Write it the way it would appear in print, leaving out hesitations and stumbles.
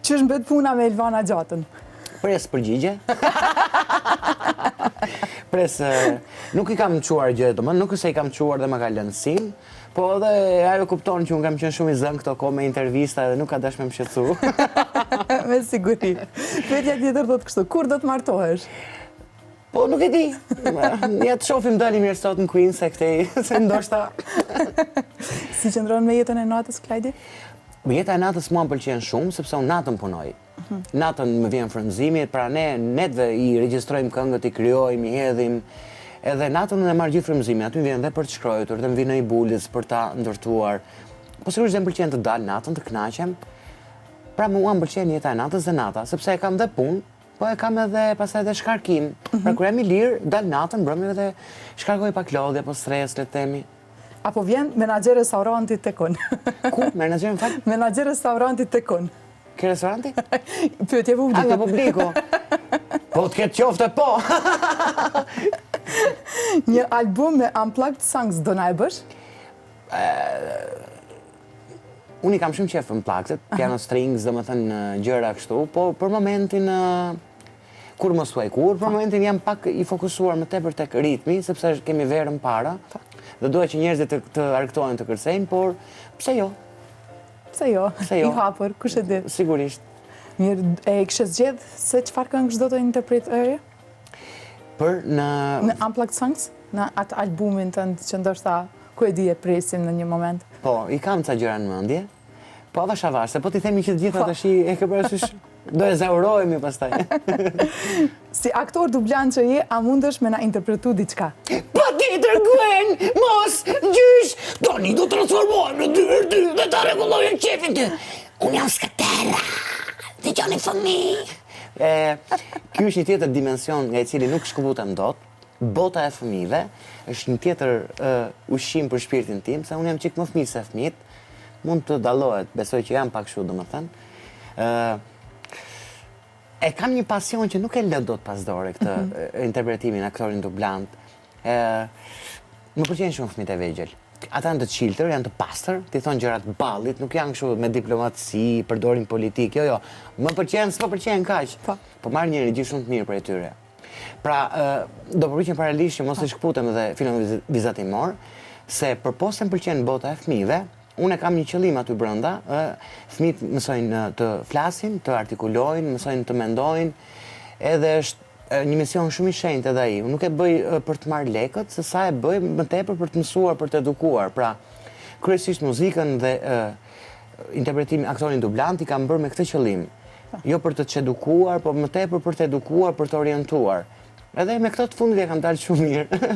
Qysh mbet puna me Elvana Gjatën? Pres përgjigje. Nuk i kam quar gjë, nuk se i kam quar dhe më ka lënë sim, po edhe ajo kupton që unë kam qenë shumë i zënë këto kohë me intervista dhe nuk ka dash me më shqetësu. Me siguri. Pyetja tjetër do të kështu, kur do të martohesh? Po nuk e di. Ja të shofim dalim mirë sot në Queen se këtej, se ndoshta. Si qëndron me jetën e natës, Klajdi? Jeta e natës mua më pëlqen shumë, sepse unë natën punoj. Natën më vjen frymëzimi, pra netve i regjistrojmë këngët, i krijojmë, i hedhim. Edhe natën unë e marr gjithë frymëzimin, aty vjen edhe për të shkruar, të më vinë një bulës për ta ndërtuar. Po sigurisht më pëlqen të dal natën, të kënaqem. Pra mua më pëlqen jeta e natës dhe nata, sepse e kam dhe punë, po e kam edhe pastaj edhe shkarkim. Pra kur jam i lirë, dal natën, mbrëmje dhe shkarkoj pak lodhje apo stres, le të themi. Apo vjen menaxher restorantit tekun. Ku? Menaxher më fal? Menaxher restorantit tekun. Ke restoranti? Pyetje publike. Nga publiku. Po të ketë qofte po. Një album me unplugged songs do na e bësh? Unë i kam shumë qef unplugged, piano strings, domethënë gjëra kështu, po për momentin kur mos thuaj kur, për momentin jam pak i fokusuar më tepër tek ritmi, sepse kemi verën para. Dhe dua që njerëzit të argëtohen të kërcejnë, por pse jo? Pse jo? I hapur, kush e di? Sigurisht. Mirë, e kishe zgjedh se çfarë këngësh do të interpretoje? Për në Unplugged Songs? Në atë albumin tënd që ndoshta ku e di e presim në një moment. Po, i kam ca gjëra në mendje. Po avash, se po t'i themi që të gjitha tash e ke parasysh do e zaurohemi pastaj. Si aktor dublan që je, a mundesh me na interpretu diçka? Patjetër Gwen, mos, gjysh, tani do të transformohem në dy dhe ta rregullojë qefin ty. Unë jam skatera, të gjoni fëmijë. Ky është një tjetër dimension nga i cili nuk shkëputem dot. Bota e fëmijëve është një tjetër ushqim për shpirtin tim, se unë jam çik më fëmijë se fëmijët. Mund të dallohet, besoj që jam pak kështu domethënë. E kam një pasion që nuk e lë dot pas dore këtë interpretimin aktorin dublant. Më pëlqejnë shumë fëmijët e vegjël. Ata janë të çiltër, janë të pastër, ti thon gjërat ballit, nuk janë kështu me diplomaci, përdorin politik, jo. Më pëlqen, s'po pëlqen kaq. Po marr një regji shumë të mirë prej tyre. Pra, do përpiqem paralelisht që mos i shkputem edhe filmin vizatimor, se përposa më pëlqen bota e fëmijëve, unë e kam një qëllim aty brenda, fëmijët mësojnë të flasin, të artikulojnë, mësojnë të mendojnë, edhe është një mision shumë i shenjtë edhe ai. Unë nuk e bëj për të marrë lekët, se sa e bëj më tepër për të mësuar, për të edukuar. Pra, kryesisht muzikën dhe interpretimin aktorin dublant i kam bërë me këtë qëllim. Jo për të çedukuar, po më tepër për të edukuar, për të orientuar. Edhe me këtë të fundit e kam dalë shumë mirë.